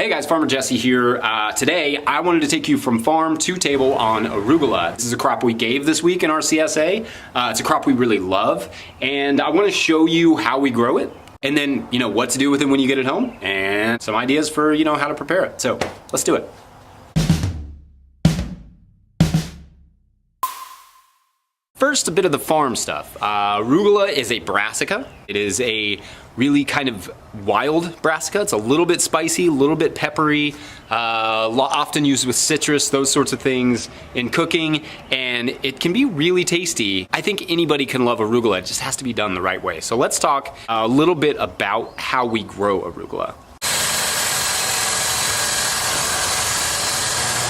Hey guys, Farmer Jesse here. Today, I wanted to take you from farm to table on arugula. This is a crop we gave this week in our CSA. It's a crop we really love, and I want to show you how we grow it, and then, what to do with it when you get it home, and some ideas for, how to prepare it. So, let's do it. First, a bit of the farm stuff. Arugula is a brassica. It is a really kind of wild brassica. It's a little bit spicy, a little bit peppery, often used with citrus, those sorts of things in cooking, and it can be really tasty. I think anybody can love arugula, it just has to be done the right way. So let's talk a little bit about how we grow arugula.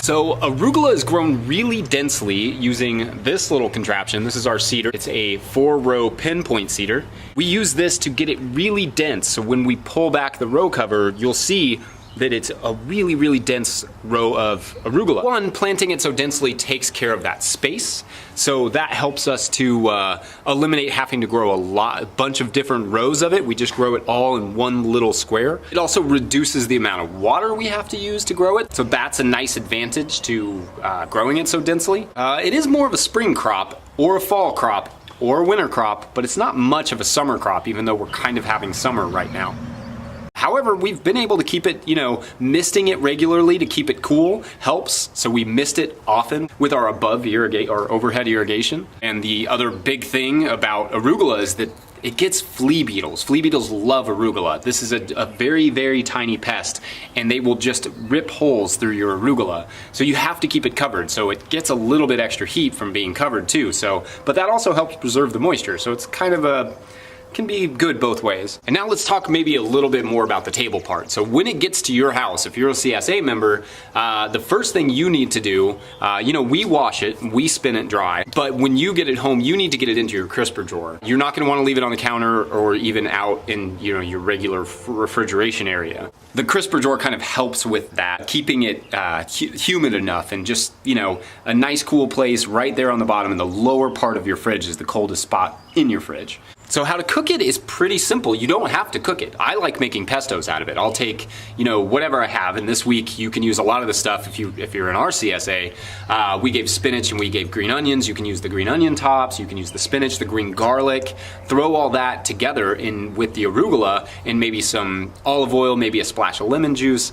So arugula is grown really densely using this little contraption. This is our seeder. It's a 4-row pinpoint seeder. We use this to get it really dense. So when we pull back the row cover, you'll see that it's a really, really dense row of arugula. One, planting it so densely takes care of that space. So that helps us to eliminate having to grow a bunch of different rows of it. We just grow it all in one little square. It also reduces the amount of water we have to use to grow it. So that's a nice advantage to growing it so densely. It is more of a spring crop or a fall crop or a winter crop, but it's not much of a summer crop, even though we're kind of having summer right now. However, we've been able to keep it, misting it regularly to keep it cool helps. So we mist it often with our overhead irrigation. And the other big thing about arugula is that it gets flea beetles. Flea beetles love arugula. This is a very, very tiny pest, and they will just rip holes through your arugula. So you have to keep it covered. So it gets a little bit extra heat from being covered too. But that also helps preserve the moisture. So it's kind of can be good both ways. And now let's talk maybe a little bit more about the table part. So when it gets to your house, if you're a CSA member, the first thing you need to do, we wash it, we spin it dry, but when you get it home, you need to get it into your crisper drawer. You're not gonna wanna leave it on the counter or even out in your regular refrigeration area. The crisper drawer kind of helps with that, keeping it humid enough and just, a nice cool place right there on the bottom, and the lower part of your fridge is the coldest spot in your fridge. So how to cook it is pretty simple. You don't have to cook it. I like making pestos out of it. I'll take, whatever I have, and this week you can use a lot of the stuff if you're in our CSA. We gave spinach and we gave green onions. You can use the green onion tops, you can use the spinach, the green garlic. Throw all that together in with the arugula and maybe some olive oil, maybe a splash of lemon juice,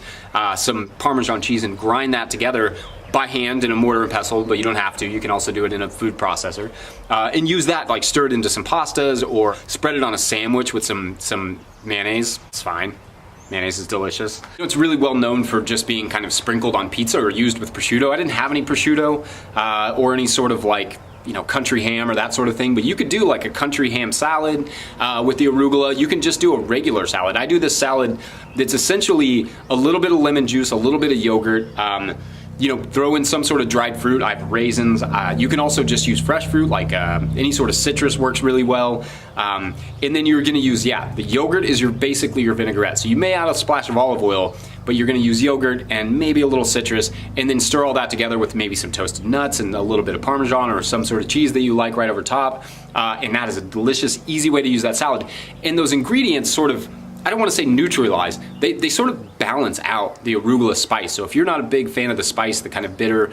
some Parmesan cheese, and grind that together by hand in a mortar and pestle, but you don't have to. You can also do it in a food processor. And use that, stir it into some pastas or spread it on a sandwich with some mayonnaise. It's fine. Mayonnaise is delicious. It's really well known for just being kind of sprinkled on pizza or used with prosciutto. I didn't have any prosciutto or any sort of country ham or that sort of thing, but you could do a country ham salad with the arugula. You can just do a regular salad. I do this salad that's essentially a little bit of lemon juice, a little bit of yogurt, throw in some sort of dried fruit. I have raisins. You can also just use fresh fruit, any sort of citrus works really well. And then you're gonna use, the yogurt is basically your vinaigrette. So you may add a splash of olive oil, but you're gonna use yogurt and maybe a little citrus, and then stir all that together with maybe some toasted nuts and a little bit of Parmesan or some sort of cheese that you like right over top. And that is a delicious, easy way to use that salad. And those ingredients sort of, I don't want to say neutralize, they sort of balance out the arugula spice. So if you're not a big fan of the spice, the kind of bitter,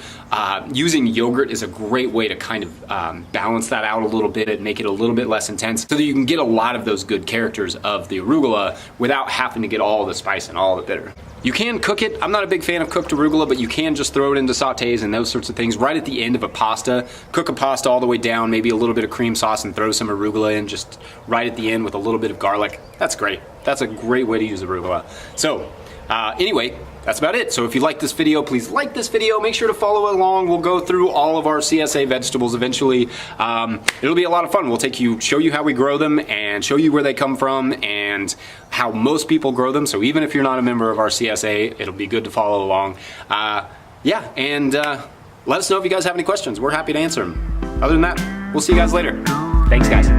using yogurt is a great way to kind of balance that out a little bit and make it a little bit less intense so that you can get a lot of those good characters of the arugula without having to get all the spice and all the bitter. You can cook it. I'm not a big fan of cooked arugula, but you can just throw it into sautés and those sorts of things right at the end of a pasta. Cook a pasta all the way down, maybe a little bit of cream sauce, and throw some arugula in just right at the end with a little bit of garlic. That's great. That's a great way to use arugula. So anyway, that's about it. So if you like this video, please like this video. Make sure to follow along. We'll go through all of our CSA vegetables eventually. It'll be a lot of fun. We'll show you how we grow them and show you where they come from and how most people grow them. So even if you're not a member of our CSA, it'll be good to follow along. And let us know if you guys have any questions. We're happy to answer them. Other than that, we'll see you guys later. Thanks, guys.